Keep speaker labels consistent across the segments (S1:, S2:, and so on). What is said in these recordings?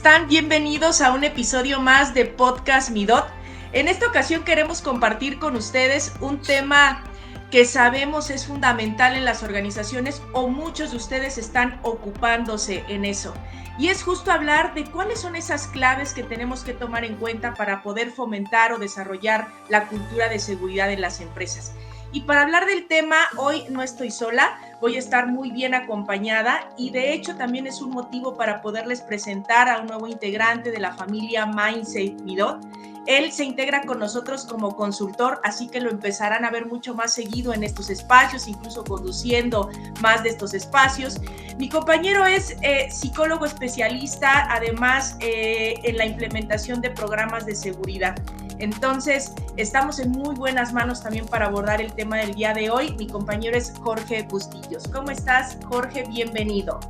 S1: están? Bienvenidos a un episodio más de Podcast Midot. En esta ocasión queremos compartir con ustedes un tema que sabemos es fundamental en las organizaciones o muchos de ustedes están ocupándose en eso. Y es justo hablar de cuáles son esas claves que tenemos que tomar en cuenta para poder fomentar o desarrollar la cultura de seguridad en las empresas. Y para hablar del tema, hoy no estoy sola, voy a estar muy bien acompañada y de hecho también es un motivo para poderles presentar a un nuevo integrante de la familia Mindsafe Midot. Él se integra con nosotros como consultor, así que lo empezarán a ver mucho más seguido en estos espacios, incluso conduciendo más de estos espacios. Mi compañero es psicólogo especialista, además en la implementación de programas de seguridad. Entonces, estamos en muy buenas manos también para abordar el tema del día de hoy. Mi compañero es Jorge Bustillos. ¿Cómo estás, Jorge? Bienvenido.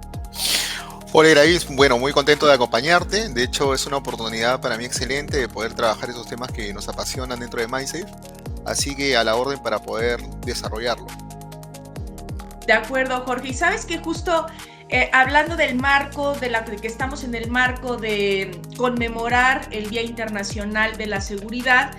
S2: Hola, Gravis. Bueno, muy contento de acompañarte. De hecho, es una oportunidad para mí excelente de poder trabajar esos temas que nos apasionan dentro de Mindsafe. Así que a la orden para poder desarrollarlo.
S1: De acuerdo, Jorge. Y sabes que justo hablando del marco, de que estamos en el marco de conmemorar el Día Internacional de la Seguridad,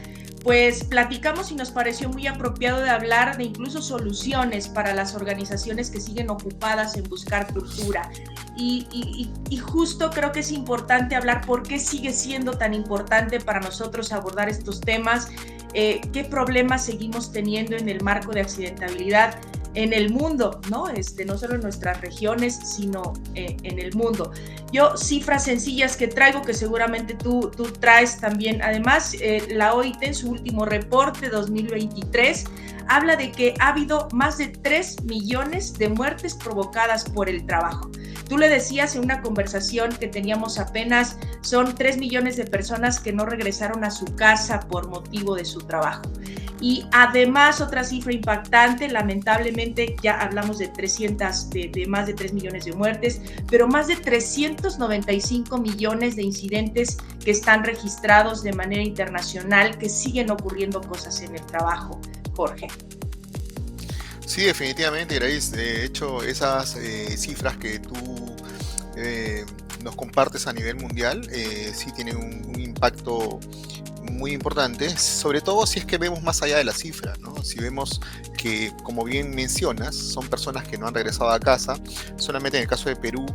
S1: pues platicamos y nos pareció muy apropiado de hablar de incluso soluciones para las organizaciones que siguen ocupadas en buscar cultura. Y justo creo que es importante hablar por qué sigue siendo tan importante para nosotros abordar estos temas, qué problemas seguimos teniendo en el marco de accidentabilidad en el mundo, ¿no? No solo en nuestras regiones, sino en el mundo. Yo, cifras sencillas que traigo, que seguramente tú traes también. Además, la OIT en su último reporte 2023 habla de que ha habido más de 3 millones de muertes provocadas por el trabajo. Tú le decías en una conversación que teníamos apenas, son 3 millones de personas que no regresaron a su casa por motivo de su trabajo. Y además, otra cifra impactante, lamentablemente ya hablamos de más de 3 millones de muertes, pero más de 395 millones de incidentes que están registrados de manera internacional, que siguen ocurriendo cosas en el trabajo. Jorge.
S2: Sí, definitivamente, Grace. De hecho, esas cifras que tú nos compartes a nivel mundial sí tienen un impacto muy importante, sobre todo si es que vemos más allá de la cifra, ¿no? Si vemos que, como bien mencionas, son personas que no han regresado a casa. Solamente en el caso de Perú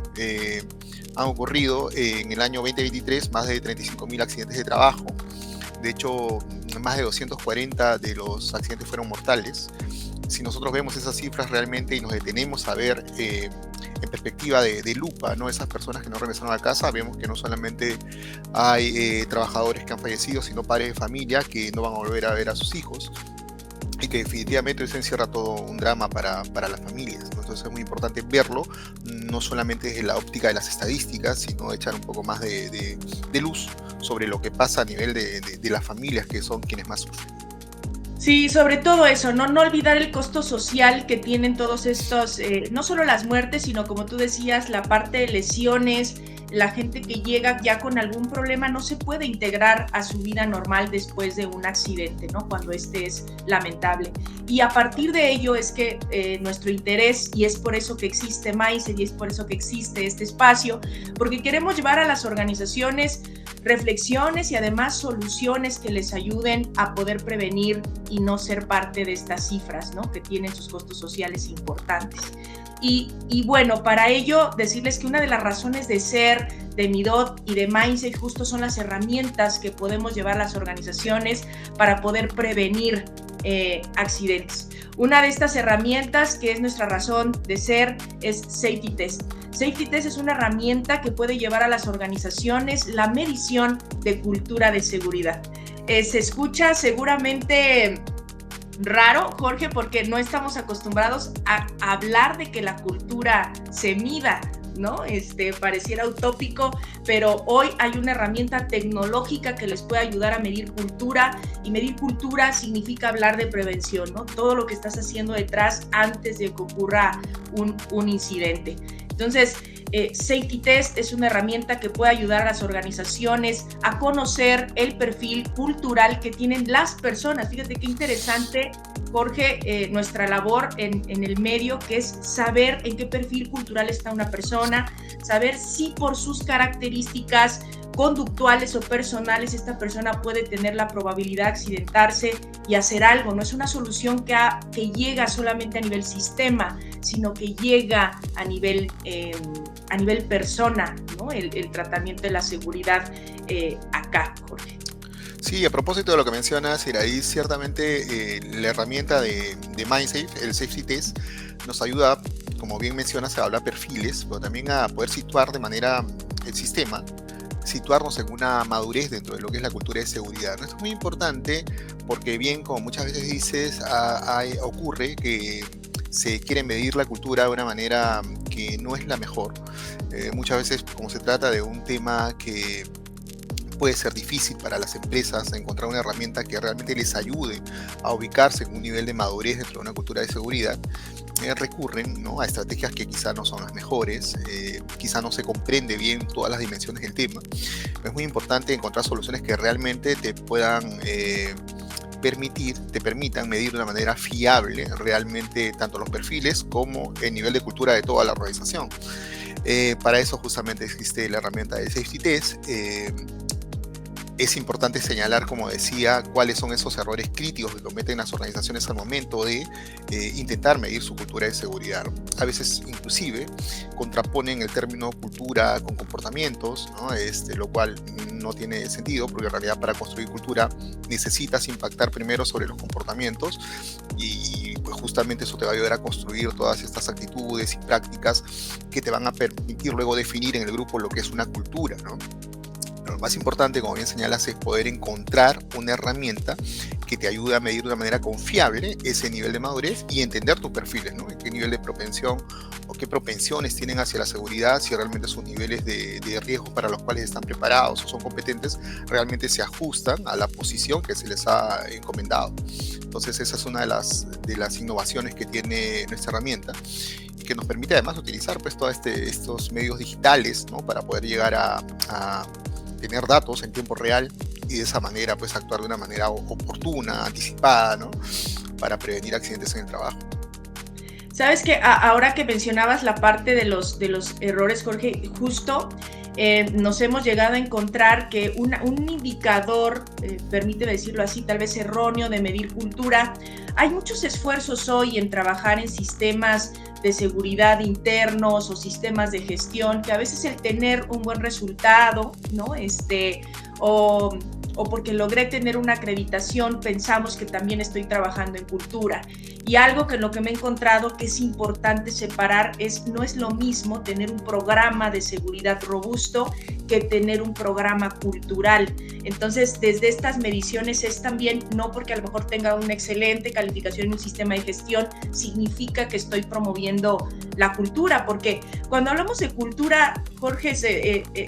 S2: han ocurrido en el año 2023 más de 35.000 accidentes de trabajo. De hecho, más de 240 de los accidentes fueron mortales. Si nosotros vemos esas cifras realmente y nos detenemos a ver en perspectiva de lupa, ¿no? Esas personas que no regresaron a casa, vemos que no solamente hay trabajadores que han fallecido, sino padres de familia que no van a volver a ver a sus hijos, y que definitivamente eso encierra todo un drama para las familias, ¿no? Entonces es muy importante verlo, no solamente desde la óptica de las estadísticas, sino echar un poco más de luz sobre lo que pasa a nivel de las familias, que son quienes más sufren.
S1: Sí, sobre todo eso, no olvidar el costo social que tienen todos estos, no solo las muertes, sino como tú decías, la parte de lesiones, la gente que llega ya con algún problema no se puede integrar a su vida normal después de un accidente, ¿no? Cuando este es lamentable. Y a partir de ello es que nuestro interés, y es por eso que existe Mindsafe, y es por eso que existe este espacio, porque queremos llevar a las organizaciones reflexiones y además soluciones que les ayuden a poder prevenir y no ser parte de estas cifras, ¿no? Que tienen sus costos sociales importantes. Y bueno, para ello decirles que una de las razones de ser de Midot y de Mindsafe justo son las herramientas que podemos llevar a las organizaciones para poder prevenir accidentes. Una de estas herramientas, que es nuestra razón de ser, es Safety Test. Safety Test es una herramienta que puede llevar a las organizaciones la medición de cultura de seguridad. Se escucha seguramente raro, Jorge, porque no estamos acostumbrados a hablar de que la cultura se mida, ¿no? Pareciera utópico, pero hoy hay una herramienta tecnológica que les puede ayudar a medir cultura, y medir cultura significa hablar de prevención, ¿no? Todo lo que estás haciendo detrás antes de que ocurra un incidente. Entonces, Safety Test es una herramienta que puede ayudar a las organizaciones a conocer el perfil cultural que tienen las personas. Fíjate qué interesante, Jorge, nuestra labor en el medio, que es saber en qué perfil cultural está una persona, saber si por sus características conductuales o personales esta persona puede tener la probabilidad de accidentarse y hacer algo. No es una solución que llega solamente a nivel sistema, sino que llega a nivel persona, ¿no? El tratamiento de la seguridad acá, Jorge.
S2: Sí, a propósito de lo que mencionas, Iraí, ciertamente la herramienta de MindSafe, el Safety Test, nos ayuda, como bien mencionas, a hablar perfiles, pero también a poder situar de manera el sistema, situarnos en una madurez dentro de lo que es la cultura de seguridad. Esto es muy importante porque bien, como muchas veces dices, ocurre que se quiere medir la cultura de una manera que no es la mejor. Muchas veces, como se trata de un tema que puede ser difícil para las empresas encontrar una herramienta que realmente les ayude a ubicarse en un nivel de madurez dentro de una cultura de seguridad, recurren, ¿no?, a estrategias que quizá no son las mejores, quizá no se comprende bien todas las dimensiones del tema. Es muy importante encontrar soluciones que realmente te puedan te permitan medir de una manera fiable realmente tanto los perfiles como el nivel de cultura de toda la organización. Para eso justamente existe la herramienta de Safety Test. Es importante señalar, como decía, cuáles son esos errores críticos que cometen las organizaciones al momento de intentar medir su cultura de seguridad. A veces, inclusive, contraponen el término cultura con comportamientos, ¿no? Lo cual no tiene sentido, porque en realidad para construir cultura necesitas impactar primero sobre los comportamientos y pues justamente eso te va a ayudar a construir todas estas actitudes y prácticas que te van a permitir luego definir en el grupo lo que es una cultura, ¿no? Lo más importante, como bien señalas, es poder encontrar una herramienta que te ayude a medir de una manera confiable ese nivel de madurez y entender tus perfiles, ¿no? En qué nivel de propensión o qué propensiones tienen hacia la seguridad, si realmente sus niveles de riesgo para los cuales están preparados o son competentes realmente se ajustan a la posición que se les ha encomendado. Entonces esa es una de las innovaciones que tiene nuestra herramienta y que nos permite además utilizar pues todos estos medios digitales, ¿no?, para poder llegar a tener datos en tiempo real y de esa manera pues actuar de una manera oportuna, anticipada, ¿no?, para prevenir accidentes en el trabajo.
S1: Sabes que ahora que mencionabas la parte de los errores, Jorge, justo nos hemos llegado a encontrar que un indicador, permíteme decirlo así, tal vez erróneo de medir cultura. Hay muchos esfuerzos hoy en trabajar en sistemas de seguridad internos o sistemas de gestión, que a veces el tener un buen resultado, ¿no?, o porque logré tener una acreditación, pensamos que también estoy trabajando en cultura. Y algo que en lo que me he encontrado que es importante separar no es lo mismo tener un programa de seguridad robusto que tener un programa cultural. Entonces, desde estas mediciones es también, no porque a lo mejor tenga una excelente calificación en un sistema de gestión, significa que estoy promoviendo la cultura, porque cuando hablamos de cultura, Jorge,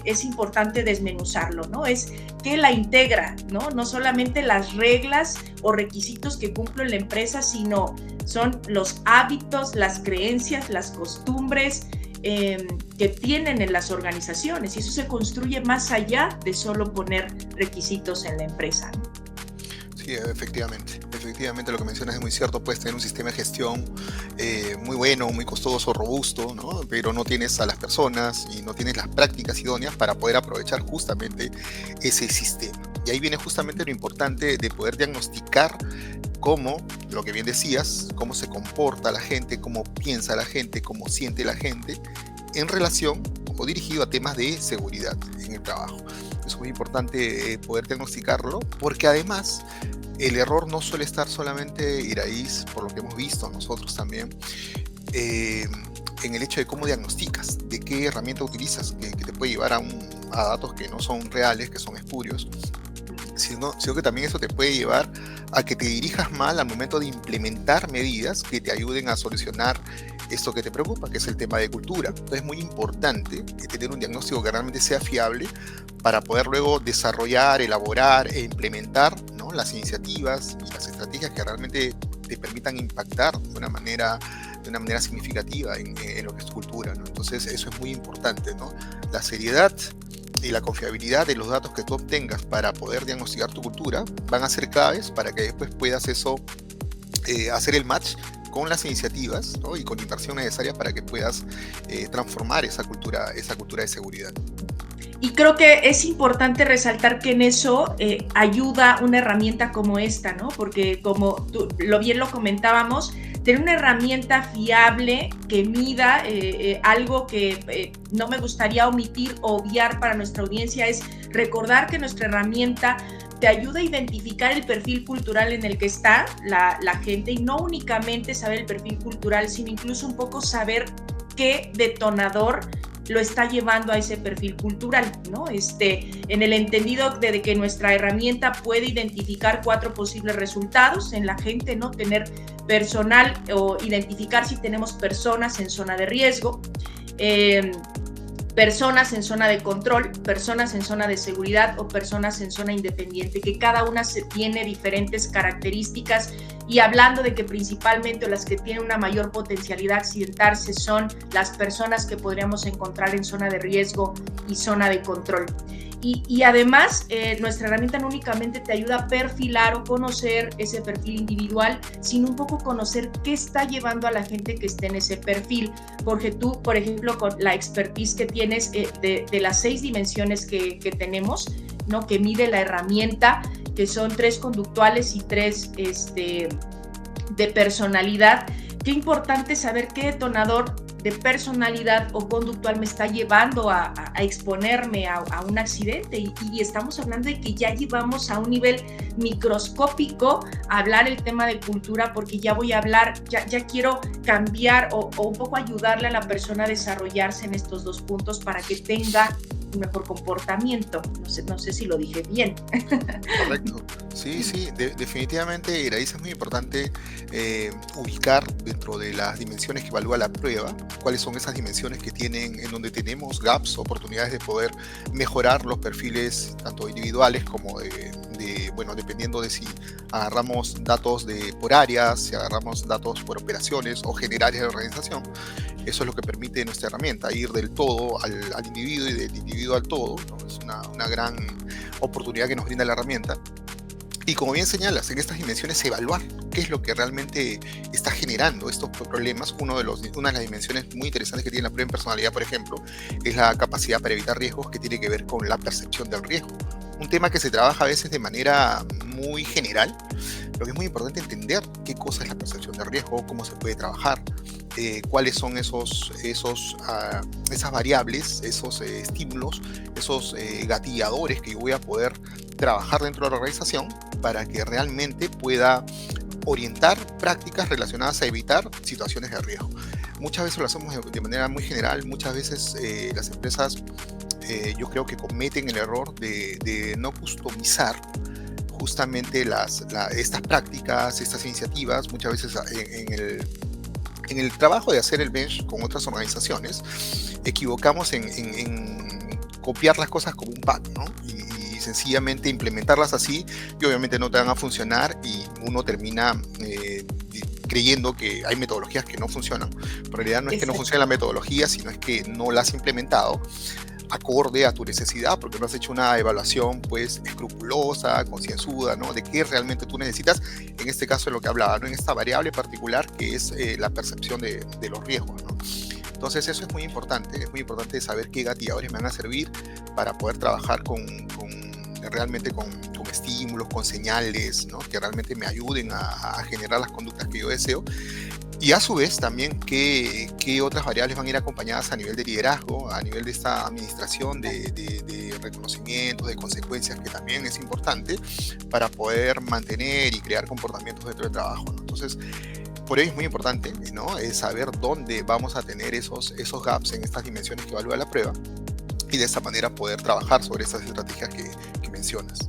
S1: es importante desmenuzarlo, ¿no? Es que la integra, ¿no? No solamente las reglas o requisitos que cumple la empresa, sino son los hábitos, las creencias, las costumbres que tienen en las organizaciones, y eso se construye más allá de solo poner requisitos en la empresa, ¿no?
S2: Sí, efectivamente lo que mencionas es muy cierto. Puedes tener un sistema de gestión muy bueno, muy costoso, robusto, ¿no?, pero no tienes a las personas y no tienes las prácticas idóneas para poder aprovechar justamente ese sistema. Y ahí viene justamente lo importante de poder diagnosticar cómo, lo que bien decías, cómo se comporta la gente, cómo piensa la gente, cómo siente la gente en relación o dirigido a temas de seguridad en el trabajo. Es muy importante poder diagnosticarlo, porque además el error no suele estar solamente, Iraíz, por lo que hemos visto nosotros también, en el hecho de cómo diagnosticas, de qué herramienta utilizas, que te puede llevar a datos que no son reales, que son espurios, sino que también eso te puede llevar a que te dirijas mal al momento de implementar medidas que te ayuden a solucionar esto que te preocupa, que es el tema de cultura. Entonces es muy importante tener un diagnóstico que realmente sea fiable para poder luego desarrollar, elaborar e implementar, ¿no?, las iniciativas y las estrategias que realmente te permitan impactar de una manera de una manera significativa en lo que es tu cultura, ¿no? Entonces eso es muy importante, ¿no? La seriedad y la confiabilidad de los datos que tú obtengas para poder diagnosticar tu cultura van a ser claves para que después puedas eso, hacer el match con las iniciativas, ¿no? Y con la inversión necesaria para que puedas transformar esa cultura de seguridad.
S1: Y creo que es importante resaltar que en eso ayuda una herramienta como esta, ¿no? Porque como tú bien lo comentábamos, tener una herramienta fiable que mida algo que no me gustaría omitir o obviar para nuestra audiencia es recordar que nuestra herramienta te ayuda a identificar el perfil cultural en el que está la gente y no únicamente saber el perfil cultural, sino incluso un poco saber qué detonador lo está llevando a ese perfil cultural, ¿no? En el entendido de que nuestra herramienta puede identificar 4 posibles resultados en la gente, ¿no? Tener personal o identificar si tenemos personas en zona de riesgo, personas en zona de control, personas en zona de seguridad o personas en zona independiente, que cada una tiene diferentes características y hablando de que principalmente las que tienen una mayor potencialidad de accidentarse son las personas que podríamos encontrar en zona de riesgo y zona de control. Y además, nuestra herramienta no únicamente te ayuda a perfilar o conocer ese perfil individual, sino un poco conocer qué está llevando a la gente que esté en ese perfil. Porque tú, por ejemplo, con la expertise que tienes de las 6 dimensiones que tenemos, ¿no? Que mide la herramienta, que son 3 conductuales y 3 de personalidad. Qué importante saber qué detonador de personalidad o conductual me está llevando a exponerme a un accidente y estamos hablando de que ya llevamos a un nivel microscópico a hablar el tema de cultura porque ya voy a hablar, ya quiero cambiar o un poco ayudarle a la persona a desarrollarse en estos 2 puntos para que tenga un mejor comportamiento. No sé si lo dije bien.
S2: Correcto. Sí, definitivamente, Iraíz, es muy importante ubicar dentro de las dimensiones que evalúa la prueba, cuáles son esas dimensiones que tienen, en donde tenemos gaps, oportunidades de poder mejorar los perfiles, tanto individuales como bueno, dependiendo de si agarramos datos por áreas, si agarramos datos por operaciones o generales de organización. Eso es lo que permite nuestra herramienta, ir del todo al individuo y del individuo al todo, ¿no? Es una gran oportunidad que nos brinda la herramienta. Y como bien señalas, en estas dimensiones evaluar qué es lo que realmente está generando estos problemas. Una de las dimensiones muy interesantes que tiene la prueba en personalidad, por ejemplo, es la capacidad para evitar riesgos, que tiene que ver con la percepción del riesgo. Un tema que se trabaja a veces de manera muy general, pero que es muy importante entender qué cosa es la percepción del riesgo, cómo se puede trabajar, cuáles son esas variables, esos estímulos, esos gatilladores que yo voy a poder trabajar dentro de la organización para que realmente pueda orientar prácticas relacionadas a evitar situaciones de riesgo. Muchas veces lo hacemos de manera muy general, muchas veces las empresas yo creo que cometen el error de no customizar justamente estas prácticas, estas iniciativas. Muchas veces en el trabajo de hacer el bench con otras organizaciones, equivocamos en copiar las cosas como un pack, ¿no? Y sencillamente implementarlas así, y obviamente no te van a funcionar y uno termina creyendo que hay metodologías que no funcionan. Pero en realidad no es que no funcione la metodología, sino es que no la has implementado acorde a tu necesidad, porque no has hecho una evaluación pues escrupulosa, concienzuda, ¿no? De qué realmente tú necesitas, en este caso de lo que hablaba, ¿no? En esta variable particular que es la percepción de los riesgos, ¿no? Entonces eso es muy importante saber qué gatilladores me van a servir para poder trabajar realmente con estímulos, con señales, ¿no? Que realmente me ayuden a generar las conductas que yo deseo. Y a su vez también qué otras variables van a ir acompañadas a nivel de liderazgo, a nivel de esta administración de reconocimiento, de consecuencias, que también es importante para poder mantener y crear comportamientos dentro del trabajo, ¿no? Entonces, por ello es muy importante, ¿no? Es saber dónde vamos a tener esos gaps en estas dimensiones que evalúa la prueba y de esta manera poder trabajar sobre esas estrategias que mencionas.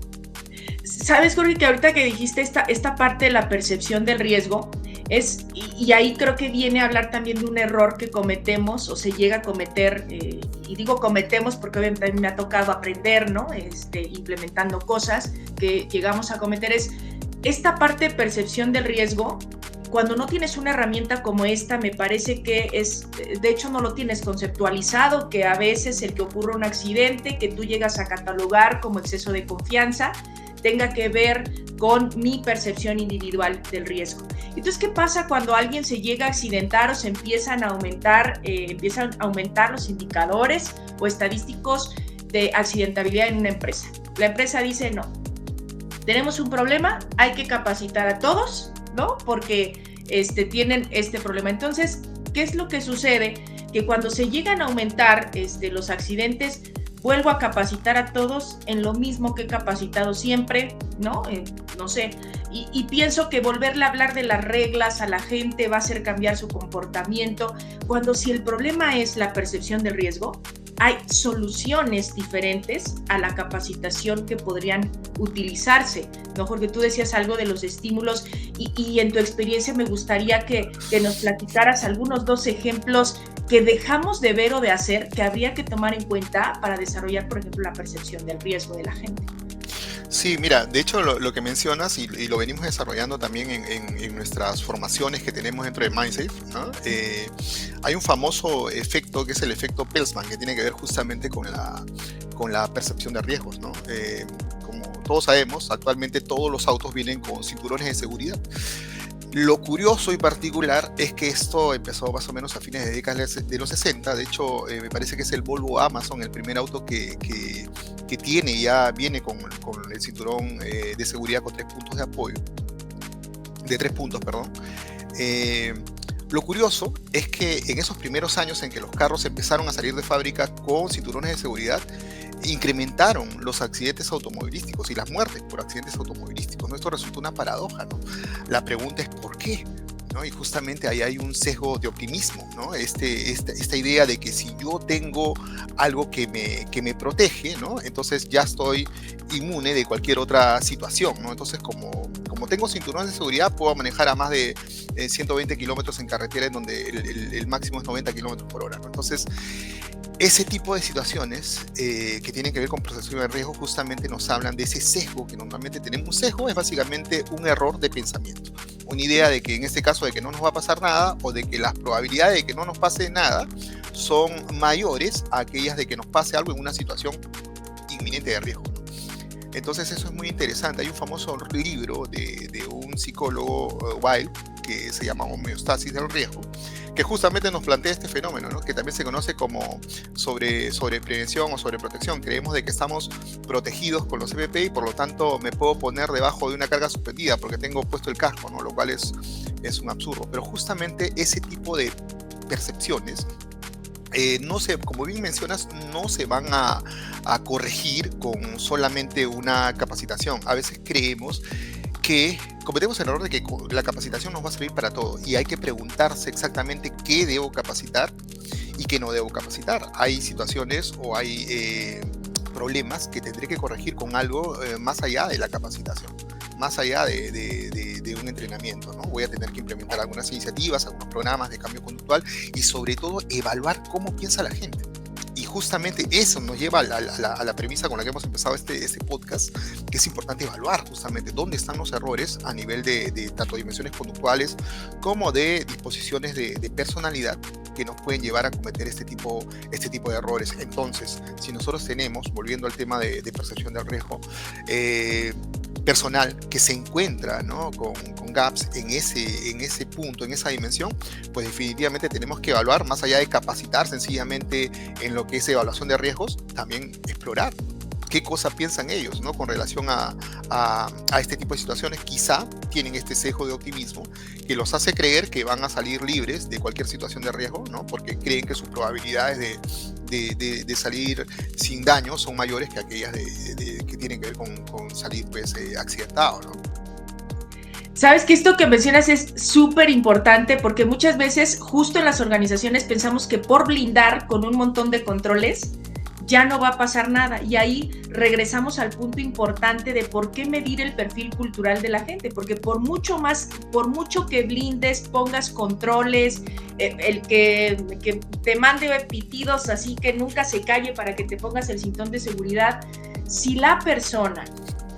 S1: Sabes, Jorge, que ahorita que dijiste esta parte de la percepción del riesgo, y ahí creo que viene a hablar también de un error que cometemos o se llega a cometer, y digo cometemos porque obviamente a mí me ha tocado aprender, ¿no? Implementando cosas que llegamos a cometer, es esta parte de percepción del riesgo. cuando no tienes una herramienta como esta, me parece que de hecho no lo tienes conceptualizado, que a veces el que ocurra un accidente que tú llegas a catalogar como exceso de confianza tenga que ver con mi percepción individual del riesgo. Entonces, ¿qué pasa cuando alguien se llega a accidentar o se empiezan a aumentar los indicadores o estadísticos de accidentabilidad en una empresa? La empresa dice, no, tenemos un problema, hay que capacitar a todos, ¿no? Porque tienen este problema. Entonces, ¿qué es lo que sucede? Que cuando se llegan a aumentar los accidentes, vuelvo a capacitar a todos en lo mismo que he capacitado siempre, ¿no? No sé, y pienso que volverle a hablar de las reglas a la gente va a hacer cambiar su comportamiento, cuando si el problema es la percepción del riesgo, hay soluciones diferentes a la capacitación que podrían utilizarse, ¿no? Porque tú decías algo de los estímulos y en tu experiencia me gustaría que nos platicaras algunos 2 ejemplos que dejamos de ver o de hacer que habría que tomar en cuenta para desarrollar, por ejemplo, la percepción del riesgo de la gente.
S2: Sí, mira, de hecho lo que mencionas y lo venimos desarrollando también en nuestras formaciones que tenemos dentro de Mindsafe, ¿no? Hay un famoso efecto que es el efecto Pelsman, que tiene que ver justamente con la percepción de riesgos, ¿no? Como todos sabemos, actualmente todos los autos vienen con cinturones de seguridad. Lo curioso y particular es que esto empezó más o menos a fines de década de los 60. De hecho, me parece que es el Volvo Amazon, el primer auto que viene con el cinturón de seguridad con 3 puntos de apoyo. De 3 puntos, perdón. Lo curioso es que en esos primeros años en que los carros empezaron a salir de fábrica con cinturones de seguridad, incrementaron los accidentes automovilísticos y las muertes por accidentes automovilísticos, ¿no? Esto resulta una paradoja, ¿no? La pregunta es ¿por qué? ¿No? Y justamente ahí hay un sesgo de optimismo, ¿no? Esta idea de que si yo tengo algo que me protege, ¿no? Entonces ya estoy inmune de cualquier otra situación, ¿no? Entonces como tengo cinturones de seguridad, puedo manejar a más de 120 kilómetros en carretera, en donde el máximo es 90 kilómetros por hora, ¿no? Entonces, ese tipo de situaciones que tienen que ver con percepción de riesgo justamente nos hablan de ese sesgo que normalmente tenemos. Un sesgo es básicamente un error de pensamiento, una idea de que en este caso de que no nos va a pasar nada o de que las probabilidades de que no nos pase nada son mayores a aquellas de que nos pase algo en una situación inminente de riesgo, ¿no? Entonces eso es muy interesante. Hay un famoso libro de un psicólogo, Weil, que se llama Homeostasis del riesgo, que justamente nos plantea este fenómeno, ¿no? Que también se conoce como sobreprevención o sobreprotección. Creemos de que estamos protegidos con los EPP y por lo tanto me puedo poner debajo de una carga suspendida porque tengo puesto el casco, ¿no? Lo cual es un absurdo. Pero justamente ese tipo de percepciones, como bien mencionas, no se van a corregir con solamente una capacitación. A veces creemos que cometemos el error de que la capacitación nos va a servir para todo y hay que preguntarse exactamente qué debo capacitar y qué no debo capacitar. Hay situaciones o hay problemas que tendré que corregir con algo más allá de la capacitación, más allá de un entrenamiento, ¿no? Voy a tener que implementar algunas iniciativas, algunos programas de cambio conductual y sobre todo evaluar cómo piensa la gente. Y justamente eso nos lleva a la premisa con la que hemos empezado este podcast, que es importante evaluar justamente dónde están los errores a nivel de tanto dimensiones conductuales como de disposiciones de personalidad que nos pueden llevar a cometer este tipo de errores. Entonces, si nosotros tenemos, volviendo al tema de percepción del riesgo, personal que se encuentra, ¿no? con gaps en ese punto, en esa dimensión, pues definitivamente tenemos que evaluar, más allá de capacitar sencillamente en lo que es evaluación de riesgos, también explorar qué cosa piensan ellos, ¿no? Con relación a este tipo de situaciones. Quizá tienen este sesgo de optimismo que los hace creer que van a salir libres de cualquier situación de riesgo, ¿no? Porque creen que sus probabilidades de salir sin daño son mayores que aquellas que tienen que ver con salir pues, accidentado, ¿no?
S1: Sabes que esto que mencionas es súper importante porque muchas veces justo en las organizaciones pensamos que por blindar con un montón de controles ya no va a pasar nada, y ahí regresamos al punto importante de por qué medir el perfil cultural de la gente, porque por mucho que blindes, pongas controles, el que te mande pitidos así que nunca se calle para que te pongas el cinturón de seguridad, si la persona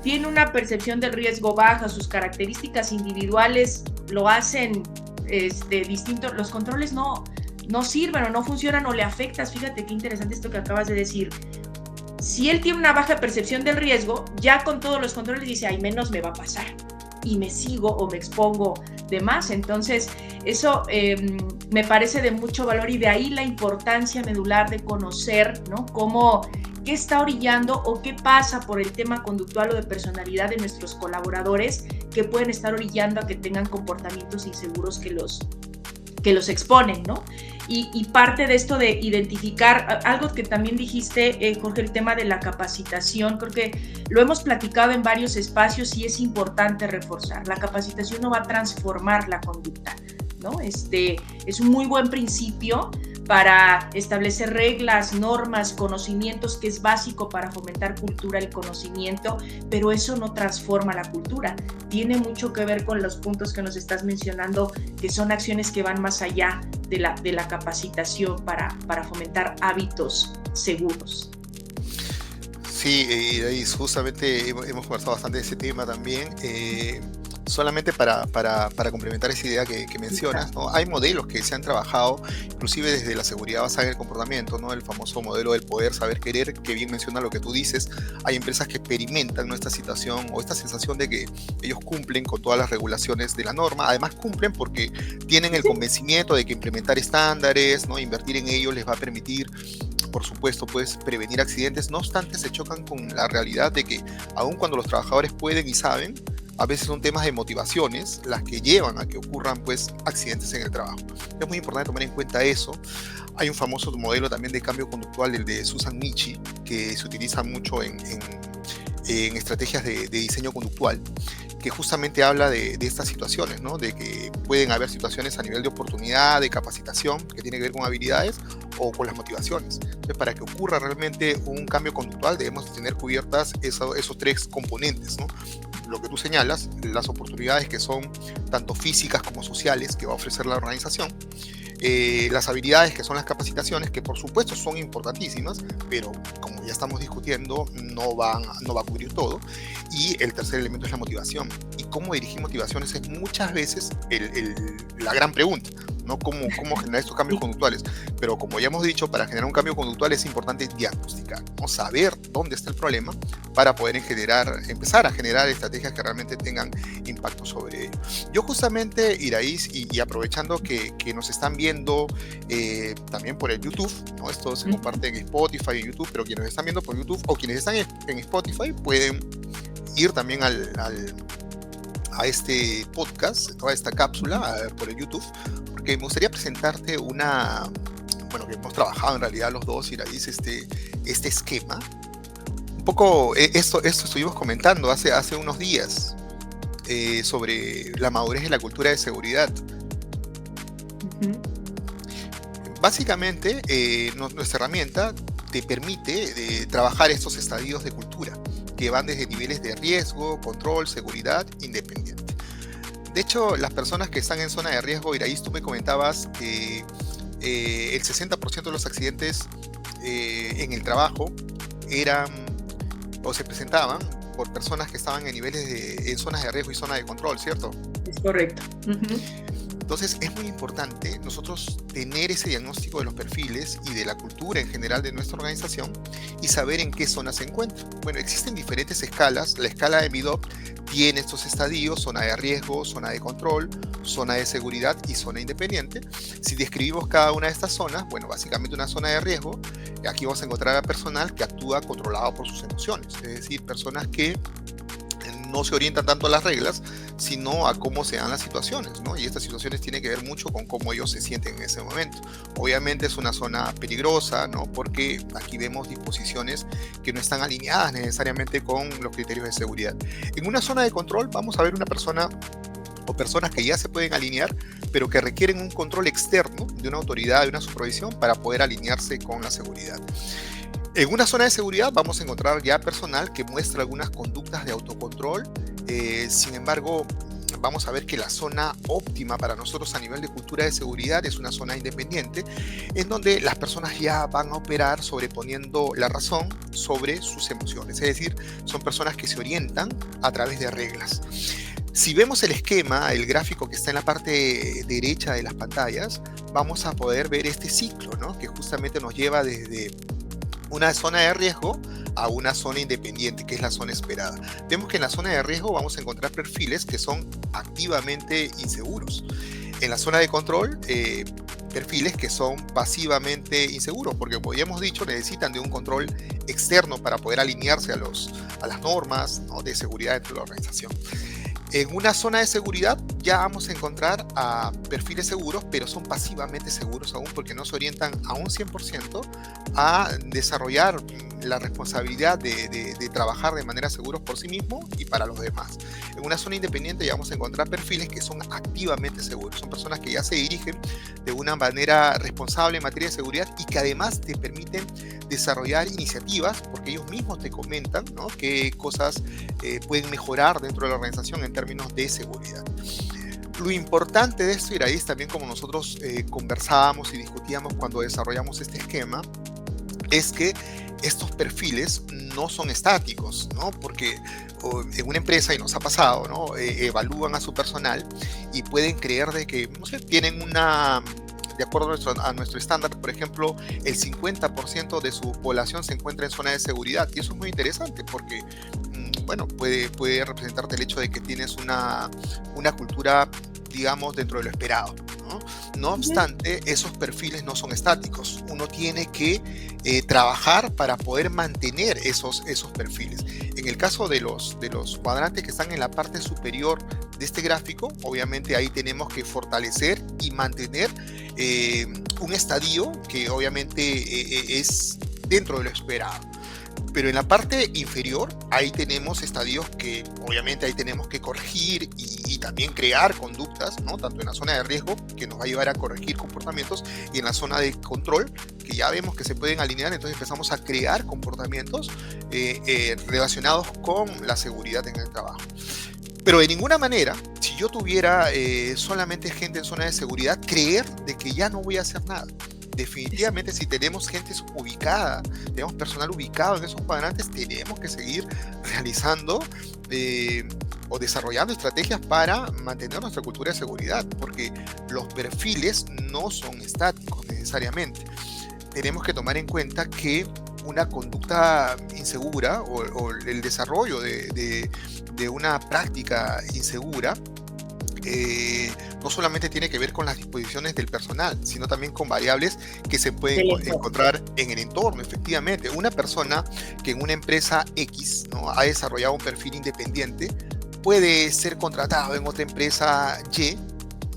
S1: tiene una percepción del riesgo baja, sus características individuales lo hacen distinto, los controles no sirven o no funcionan o le afectas. Fíjate qué interesante esto que acabas de decir. Si él tiene una baja percepción del riesgo, ya con todos los controles dice, ay, menos me va a pasar, y me sigo o me expongo de más. Entonces, eso me parece de mucho valor, y de ahí la importancia medular de conocer, ¿no?, qué está orillando o qué pasa por el tema conductual o de personalidad de nuestros colaboradores que pueden estar orillando a que tengan comportamientos inseguros que los exponen, ¿no? Y parte de esto de identificar, algo que también dijiste, Jorge, el tema de la capacitación, creo que lo hemos platicado en varios espacios y es importante reforzar. La capacitación no va a transformar la conducta, ¿no? Es un muy buen principio para establecer reglas, normas, conocimientos, que es básico para fomentar cultura y conocimiento, pero eso no transforma la cultura. Tiene mucho que ver con los puntos que nos estás mencionando, que son acciones que van más allá de la capacitación para fomentar hábitos seguros.
S2: Sí, y justamente hemos conversado bastante de ese tema también. Solamente para complementar esa idea que mencionas, ¿no? Hay modelos que se han trabajado inclusive desde la seguridad basada en el comportamiento, ¿no? El famoso modelo del poder, saber, querer, que bien menciona lo que tú dices. Hay empresas que experimentan, ¿no?, esta situación o esta sensación de que ellos cumplen con todas las regulaciones de la norma. Además cumplen porque tienen el convencimiento de que implementar estándares, ¿no?, invertir en ellos les va a permitir, por supuesto, pues, prevenir accidentes. No obstante, se chocan con la realidad de que aun cuando los trabajadores pueden y saben, a veces son temas de motivaciones las que llevan a que ocurran, pues, accidentes en el trabajo. Es muy importante tomar en cuenta eso. Hay un famoso modelo también de cambio conductual, el de Susan Michi, que se utiliza mucho en estrategias de diseño conductual, que justamente habla de estas situaciones, ¿no? De que pueden haber situaciones a nivel de oportunidad, de capacitación, que tiene que ver con habilidades o con las motivaciones. Entonces, para que ocurra realmente un cambio conductual, debemos tener cubiertas esos tres componentes, ¿no? Lo que tú señalas, las oportunidades que son tanto físicas como sociales que va a ofrecer la organización, las habilidades que son las capacitaciones, que por supuesto son importantísimas, pero como ya estamos discutiendo, no va a cubrir todo. Y el tercer elemento es la motivación. ¿Y cómo dirigir motivaciones? Es muchas veces la gran pregunta, ¿no? ¿Cómo generar estos cambios conductuales? Pero como ya hemos dicho, para generar un cambio conductual es importante diagnosticar, ¿no? Saber dónde está el problema para poder empezar a generar estrategias que realmente tengan impacto sobre ello. Yo justamente, Iraíz, y aprovechando que nos están viendo también por el YouTube, ¿no? Esto se comparte en Spotify y YouTube, pero quienes están viendo por YouTube o quienes están en Spotify pueden ir también a este podcast, toda esta cápsula por el YouTube, porque me gustaría presentarte que hemos trabajado en realidad los dos, Iraíz, este esquema. Un poco esto estuvimos comentando hace unos días sobre la madurez de la cultura de seguridad. Básicamente, nuestra herramienta te permite trabajar estos estadios de cultura, que van desde niveles de riesgo, control, seguridad, independiente. De hecho, las personas que están en zona de riesgo, Iraíz, tú me comentabas que el 60% de los accidentes en el trabajo eran o se presentaban por personas que estaban en zonas de riesgo y zona de control, ¿cierto?
S1: Es correcto.
S2: Entonces es muy importante nosotros tener ese diagnóstico de los perfiles y de la cultura en general de nuestra organización y saber en qué zona se encuentra. Bueno, existen diferentes escalas. La escala de MIDOP tiene estos estadios: zona de riesgo, zona de control, zona de seguridad y zona independiente. Si describimos cada una de estas zonas, bueno, básicamente una zona de riesgo, aquí vamos a encontrar a personal que actúa controlado por sus emociones, es decir, personas que no se orientan tanto a las reglas, sino a cómo se dan las situaciones, ¿no? Y estas situaciones tienen que ver mucho con cómo ellos se sienten en ese momento. Obviamente es una zona peligrosa, ¿no? Porque aquí vemos disposiciones que no están alineadas necesariamente con los criterios de seguridad. En una zona de control vamos a ver una persona o personas que ya se pueden alinear, pero que requieren un control externo de una autoridad, de una supervisión, para poder alinearse con la seguridad. En una zona de seguridad vamos a encontrar ya personal que muestra algunas conductas de autocontrol. Sin embargo, vamos a ver que la zona óptima para nosotros a nivel de cultura de seguridad es una zona independiente, en donde las personas ya van a operar sobreponiendo la razón sobre sus emociones. Es decir, son personas que se orientan a través de reglas. Si vemos el esquema, el gráfico que está en la parte derecha de las pantallas, vamos a poder ver este ciclo, ¿no? Que justamente nos lleva desde una zona de riesgo a una zona independiente, que es la zona esperada. Vemos que en la zona de riesgo vamos a encontrar perfiles que son activamente inseguros. En la zona de control, perfiles que son pasivamente inseguros, porque como ya hemos dicho, necesitan de un control externo para poder alinearse a las normas, ¿no?, de seguridad dentro de la organización. En una zona de seguridad ya vamos a encontrar a perfiles seguros, pero son pasivamente seguros aún porque no se orientan a un 100% a desarrollar la responsabilidad de trabajar de manera segura por sí mismo y para los demás. En una zona independiente ya vamos a encontrar perfiles que son activamente seguros. Son personas que ya se dirigen de una manera responsable en materia de seguridad y que además te permiten desarrollar iniciativas porque ellos mismos te comentan, ¿no?, qué cosas pueden mejorar dentro de la organización en términos de seguridad. Lo importante de esto, Iraís, también como nosotros conversábamos y discutíamos cuando desarrollamos este esquema, es que estos perfiles no son estáticos, ¿no? Porque en una empresa, y nos ha pasado, ¿no?, evalúan a su personal y pueden creer de que, no sé, tienen de acuerdo a nuestro estándar, por ejemplo, el 50% de su población se encuentra en zona de seguridad. Y eso es muy interesante porque, bueno, puede representarte el hecho de que tienes una cultura, digamos, dentro de lo esperado, ¿no? No obstante, esos perfiles no son estáticos. Uno tiene que trabajar para poder mantener esos perfiles. En el caso de los cuadrantes que están en la parte superior de este gráfico, obviamente ahí tenemos que fortalecer y mantener un estadio que obviamente es dentro de lo esperado. Pero en la parte inferior, ahí tenemos estadios que obviamente ahí tenemos que corregir y también crear conductas, ¿no?, tanto en la zona de riesgo, que nos va a llevar a corregir comportamientos, y en la zona de control, que ya vemos que se pueden alinear. Entonces empezamos a crear comportamientos relacionados con la seguridad en el trabajo. Pero de ninguna manera, si yo tuviera solamente gente en zona de seguridad, creer de que ya no voy a hacer nada. Definitivamente, si tenemos gente ubicada, tenemos personal ubicado en esos cuadrantes, tenemos que seguir realizando o desarrollando estrategias para mantener nuestra cultura de seguridad, porque los perfiles no son estáticos necesariamente. Tenemos que tomar en cuenta que una conducta insegura o el desarrollo de una práctica insegura no solamente tiene que ver con las disposiciones del personal, sino también con variables que se pueden encontrar en el entorno. Efectivamente, una persona que en una empresa X, ¿no?, ha desarrollado un perfil independiente, puede ser contratado en otra empresa Y,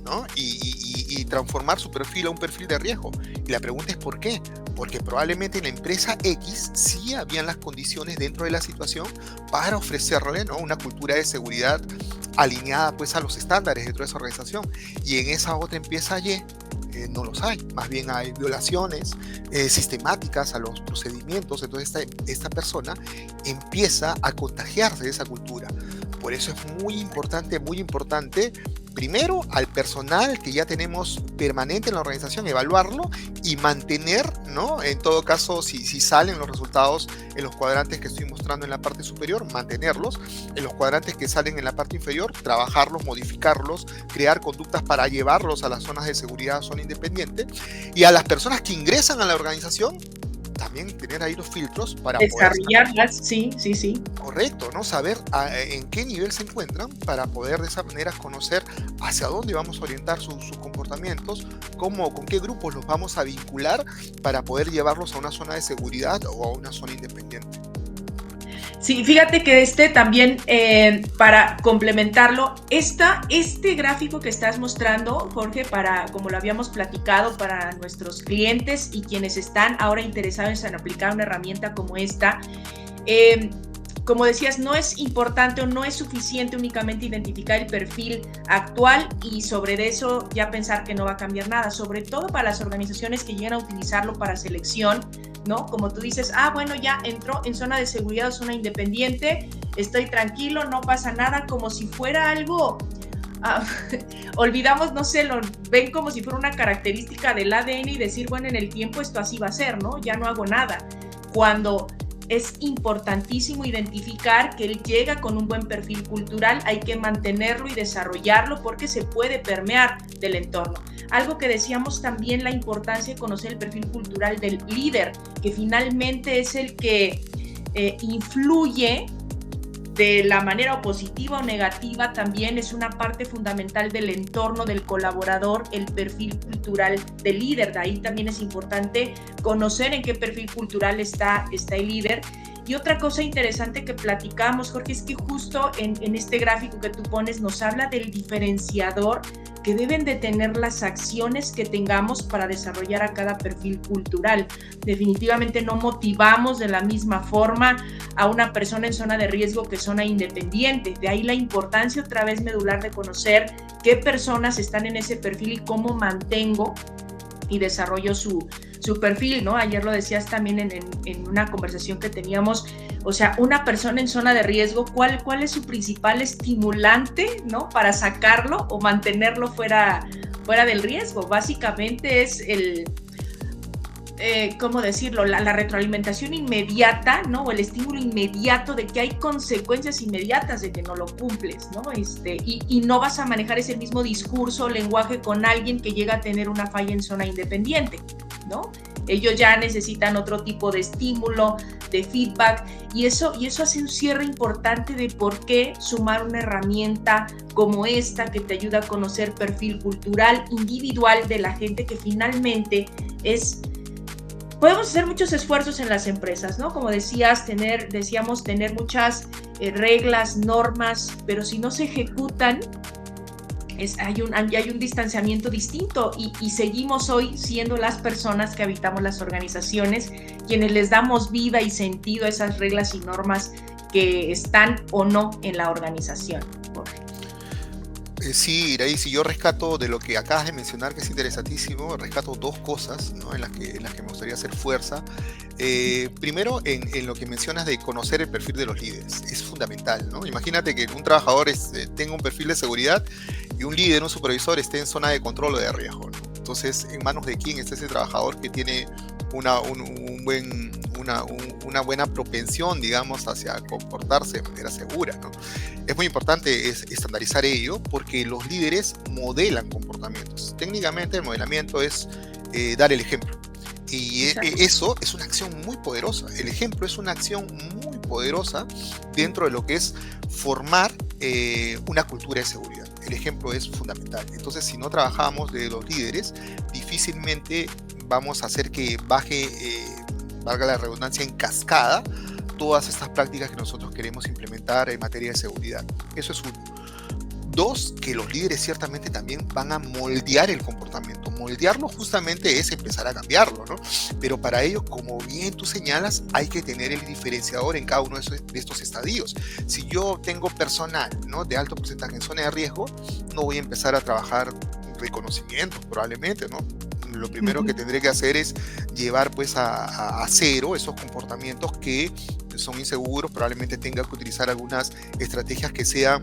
S2: ¿no?, y transformar su perfil a un perfil de riesgo. Y la pregunta es ¿por qué? Porque probablemente en la empresa X sí habían las condiciones dentro de la situación para ofrecerle, ¿no?, una cultura de seguridad alineada pues a los estándares dentro de esa organización, y en esa otra empresa Y no los hay, más bien hay violaciones sistemáticas a los procedimientos. Entonces esta persona empieza a contagiarse de esa cultura. Por eso es muy importante, primero al personal que ya tenemos permanente en la organización, evaluarlo y mantener, ¿no?, en todo caso, si salen los resultados en los cuadrantes que estoy mostrando en la parte superior, mantenerlos. En los cuadrantes que salen en la parte inferior, trabajarlos, modificarlos, crear conductas para llevarlos a las zonas de seguridad, zona independiente. Y a las personas que ingresan a la organización, también tener ahí los filtros para
S1: desarrollarlas, sí.
S2: Correcto, ¿no? Saber en qué nivel se encuentran para poder de esa manera conocer hacia dónde vamos a orientar sus comportamientos, con qué grupos los vamos a vincular para poder llevarlos a una zona de seguridad o a una zona independiente.
S1: Sí, fíjate que también, para complementarlo, este gráfico que estás mostrando, Jorge, como lo habíamos platicado, para nuestros clientes y quienes están ahora interesados en aplicar una herramienta como esta, como decías, no es importante o no es suficiente únicamente identificar el perfil actual y sobre eso ya pensar que no va a cambiar nada, sobre todo para las organizaciones que llegan a utilizarlo para selección, ¿no? Como tú dices, bueno, ya entró en zona de seguridad o zona independiente, estoy tranquilo, no pasa nada, como si fuera algo, olvidamos, no sé, lo ven como si fuera una característica del ADN y decir, bueno, en el tiempo esto así va a ser, ¿no? Ya no hago nada. Cuando es importantísimo identificar que él llega con un buen perfil cultural, hay que mantenerlo y desarrollarlo porque se puede permear del entorno. Algo que decíamos también, la importancia de conocer el perfil cultural del líder, que finalmente es el que influye de la manera positiva o negativa, también es una parte fundamental del entorno del colaborador, el perfil cultural del líder. De ahí también es importante conocer en qué perfil cultural está el líder. Y otra cosa interesante que platicamos, Jorge, es que justo en este gráfico que tú pones nos habla del diferenciador que deben de tener las acciones que tengamos para desarrollar a cada perfil cultural. Definitivamente no motivamos de la misma forma a una persona en zona de riesgo que zona independiente. De ahí la importancia otra vez medular de conocer qué personas están en ese perfil y cómo mantengo y desarrollo su perfil, ¿no? Ayer lo decías también en una conversación que teníamos, o sea, una persona en zona de riesgo, ¿cuál es su principal estimulante, ¿no? Para sacarlo o mantenerlo fuera del riesgo. Básicamente es ¿cómo decirlo? La retroalimentación inmediata, ¿no? O el estímulo inmediato de que hay consecuencias inmediatas de que no lo cumples, ¿no? Y no vas a manejar ese mismo discurso o lenguaje con alguien que llega a tener una falla en zona independiente, ¿no? Ellos ya necesitan otro tipo de estímulo, de feedback, y eso hace un cierre importante de por qué sumar una herramienta como esta que te ayuda a conocer perfil cultural individual de la gente que finalmente es... Podemos hacer muchos esfuerzos en las empresas, ¿no? Como decíamos, tener muchas reglas, normas, pero si no se ejecutan, hay un distanciamiento distinto y seguimos hoy siendo las personas que habitamos las organizaciones quienes les damos vida y sentido a esas reglas y normas que están o no en la organización.
S2: Sí, Iraís, yo rescato de lo que acabas de mencionar, que es interesantísimo, rescato dos cosas, ¿no? en las que me gustaría hacer fuerza. Primero, en lo que mencionas de conocer el perfil de los líderes, es fundamental, ¿no? Imagínate que un trabajador tenga un perfil de seguridad y un líder, un supervisor, esté en zona de control o de riesgo, ¿no? Entonces, ¿en manos de quién está ese trabajador que tiene una buena propensión, digamos, hacia comportarse de manera segura, ¿no? Es muy importante estandarizar ello porque los líderes modelan comportamientos. Técnicamente el modelamiento es dar el ejemplo. Y eso es una acción muy poderosa. El ejemplo es una acción muy poderosa dentro de lo que es formar una cultura de seguridad. El ejemplo es fundamental. Entonces, si no trabajamos de los líderes, difícilmente vamos a hacer que baje, valga la redundancia, en cascada todas estas prácticas que nosotros queremos implementar en materia de seguridad. Eso es uno. Dos, que los líderes ciertamente también van a moldear el comportamiento. Moldearlo justamente es empezar a cambiarlo, ¿no? Pero para ello, como bien tú señalas, hay que tener el diferenciador en cada uno de estos estadios. Si yo tengo personal, ¿no?, de alto porcentaje en zona de riesgo, no voy a empezar a trabajar reconocimientos probablemente, ¿no? Lo primero que tendré que hacer es llevar pues a cero esos comportamientos que son inseguros. Probablemente tenga que utilizar algunas estrategias que sean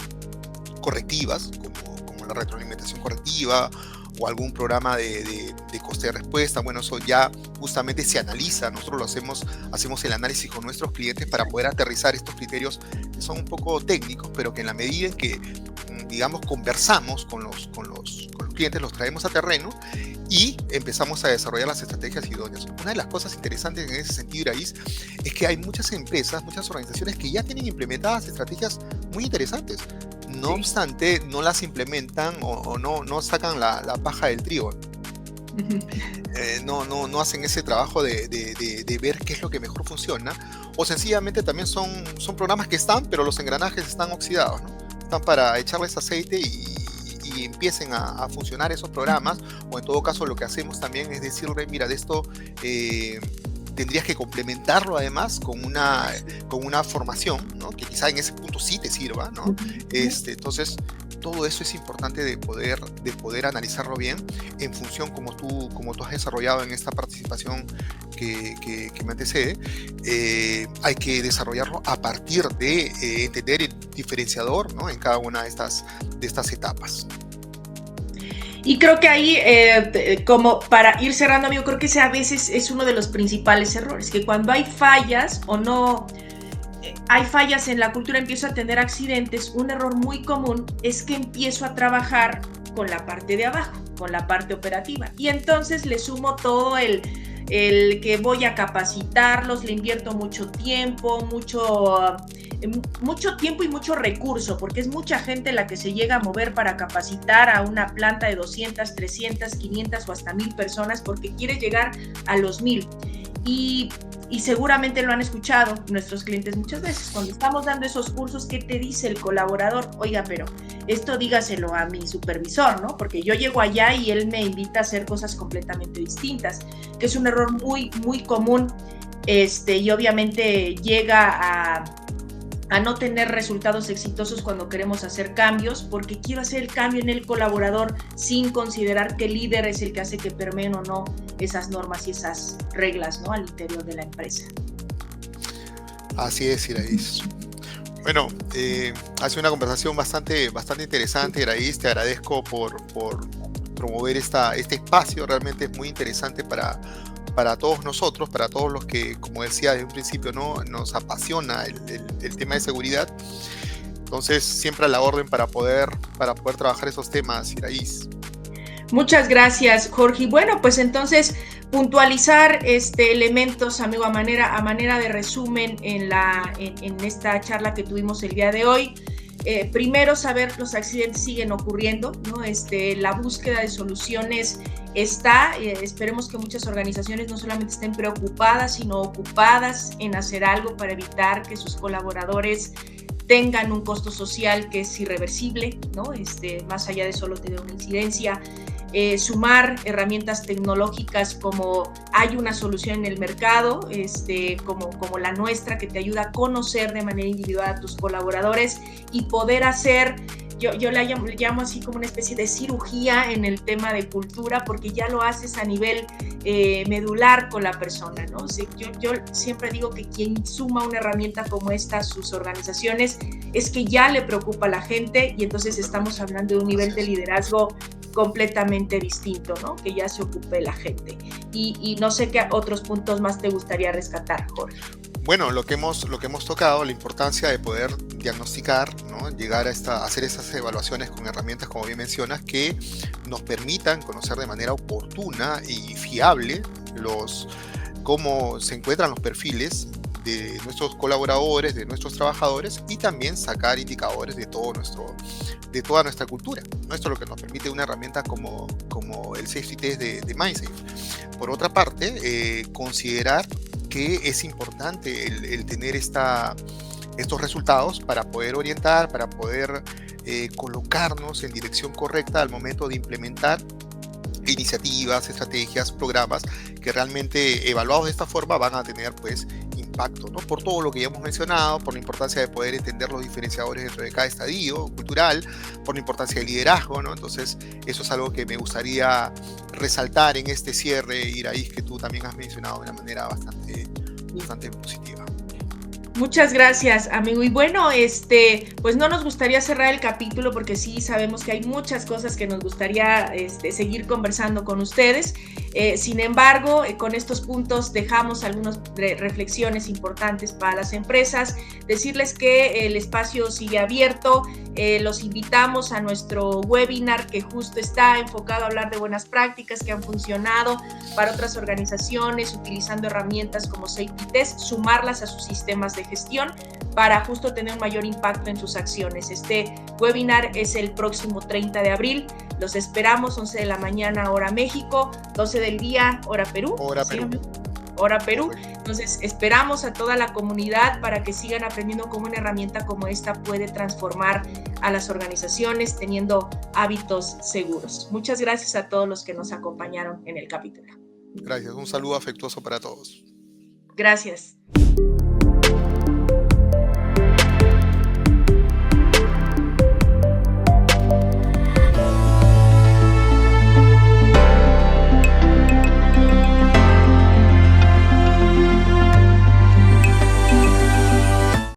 S2: correctivas, como la retroalimentación correctiva o algún programa de coste de respuesta. Bueno, eso ya justamente se analiza. Nosotros hacemos el análisis con nuestros clientes para poder aterrizar estos criterios que son un poco técnicos, pero que en la medida en que, digamos, conversamos con los clientes, los traemos a terreno y empezamos a desarrollar las estrategias idóneas. Una de las cosas interesantes en ese sentido, Iraís, es que hay muchas empresas, muchas organizaciones que ya tienen implementadas estrategias muy interesantes. No obstante, no las implementan o no sacan la paja del trigo. No hacen ese trabajo de ver qué es lo que mejor funciona, o sencillamente también son programas que están, pero los engranajes están oxidados, ¿no? Están para echarles aceite y empiecen a funcionar esos programas, o en todo caso lo que hacemos también es decirle, mira, de esto tendrías que complementarlo además con una formación, ¿no?, que quizá en ese punto sí te sirva, ¿no? Entonces, todo eso es importante de poder analizarlo bien en función como tú has desarrollado en esta participación que me antecede. Hay que desarrollarlo a partir de entender el diferenciador, ¿no?, en cada una de estas etapas.
S1: Y creo que ahí, como para ir cerrando, amigo, creo que ese a veces es uno de los principales errores, que cuando hay fallas o no hay fallas en la cultura, empiezo a tener accidentes. Un error muy común es que empiezo a trabajar con la parte de abajo, con la parte operativa. Y entonces le sumo todo el que voy a capacitarlos, le invierto mucho tiempo, mucho tiempo y mucho recurso, porque es mucha gente la que se llega a mover para capacitar a una planta de 200, 300, 500 o hasta 1000 personas, porque quiere llegar a los 1000. Y seguramente lo han escuchado nuestros clientes muchas veces. Cuando estamos dando esos cursos, ¿qué te dice el colaborador? Oiga, pero esto dígaselo a mi supervisor, ¿no? Porque yo llego allá y él me invita a hacer cosas completamente distintas, que es un error muy, muy común, y obviamente llega a no tener resultados exitosos cuando queremos hacer cambios, porque quiero hacer el cambio en el colaborador sin considerar que el líder es el que hace que permeen o no esas normas y esas reglas, ¿no?, al interior de la empresa.
S2: Así es, Iraís. Bueno, ha sido una conversación bastante interesante, Iraís. Te agradezco por promover este espacio. Realmente es muy interesante para todos nosotros, para todos los que, como decía desde un principio, ¿no?, nos apasiona el tema de seguridad. Entonces, siempre a la orden para poder trabajar esos temas, Iraís.
S1: Muchas gracias, Jorge. Bueno, pues entonces puntualizar elementos, amigo, a manera de resumen en esta charla que tuvimos el día de hoy. Primero, saber los accidentes siguen ocurriendo, ¿no? La búsqueda de soluciones está, esperemos que muchas organizaciones no solamente estén preocupadas, sino ocupadas en hacer algo para evitar que sus colaboradores tengan un costo social que es irreversible, ¿no? Más allá de solo tener una incidencia. Sumar herramientas tecnológicas como hay una solución en el mercado, como la nuestra, que te ayuda a conocer de manera individual a tus colaboradores y poder hacer, yo le llamo así como una especie de cirugía en el tema de cultura, porque ya lo haces a nivel medular con la persona, ¿no? O sea, yo siempre digo que quien suma una herramienta como esta a sus organizaciones es que ya le preocupa a la gente, y entonces estamos hablando de un nivel de liderazgo completamente distinto, ¿no?, que ya se ocupe la gente. Y no sé qué otros puntos más te gustaría rescatar, Jorge.
S2: Bueno, lo que hemos tocado, la importancia de poder diagnosticar, ¿no?, llegar a hacer esas evaluaciones con herramientas, como bien mencionas, que nos permitan conocer de manera oportuna y fiable cómo se encuentran los perfiles de nuestros colaboradores, de nuestros trabajadores, y también sacar indicadores de toda nuestra cultura. Esto es lo que nos permite una herramienta como el Safety Test de MindSafe. Por otra parte, considerar que es importante el tener estos resultados para poder orientar, para poder colocarnos en dirección correcta al momento de implementar iniciativas, estrategias, programas que realmente, evaluados de esta forma, van a tener pues impacto, ¿no? Por todo lo que ya hemos mencionado, por la importancia de poder entender los diferenciadores dentro de cada estadio cultural, por la importancia del liderazgo, ¿no? Entonces, eso es algo que me gustaría resaltar en este cierre, Iraís, que tú también has mencionado de una manera bastante positiva.
S1: Muchas gracias, amigo. Y bueno, pues no nos gustaría cerrar el capítulo, porque sí sabemos que hay muchas cosas que nos gustaría seguir conversando con ustedes. Sin embargo, con estos puntos dejamos algunas reflexiones importantes para las empresas. Decirles que el espacio sigue abierto. Los invitamos a nuestro webinar, que justo está enfocado a hablar de buenas prácticas que han funcionado para otras organizaciones, utilizando herramientas como Safety Test, sumarlas a sus sistemas de gestión para justo tener un mayor impacto en sus acciones. Este webinar es el próximo 30 de abril. Los esperamos, 11 de la mañana, hora México, 12 del día, hora Perú. Hora Perú. Entonces, esperamos a toda la comunidad para que sigan aprendiendo cómo una herramienta como esta puede transformar a las organizaciones teniendo hábitos seguros. Muchas gracias a todos los que nos acompañaron en el capítulo.
S2: Gracias. Un saludo afectuoso para todos.
S1: Gracias.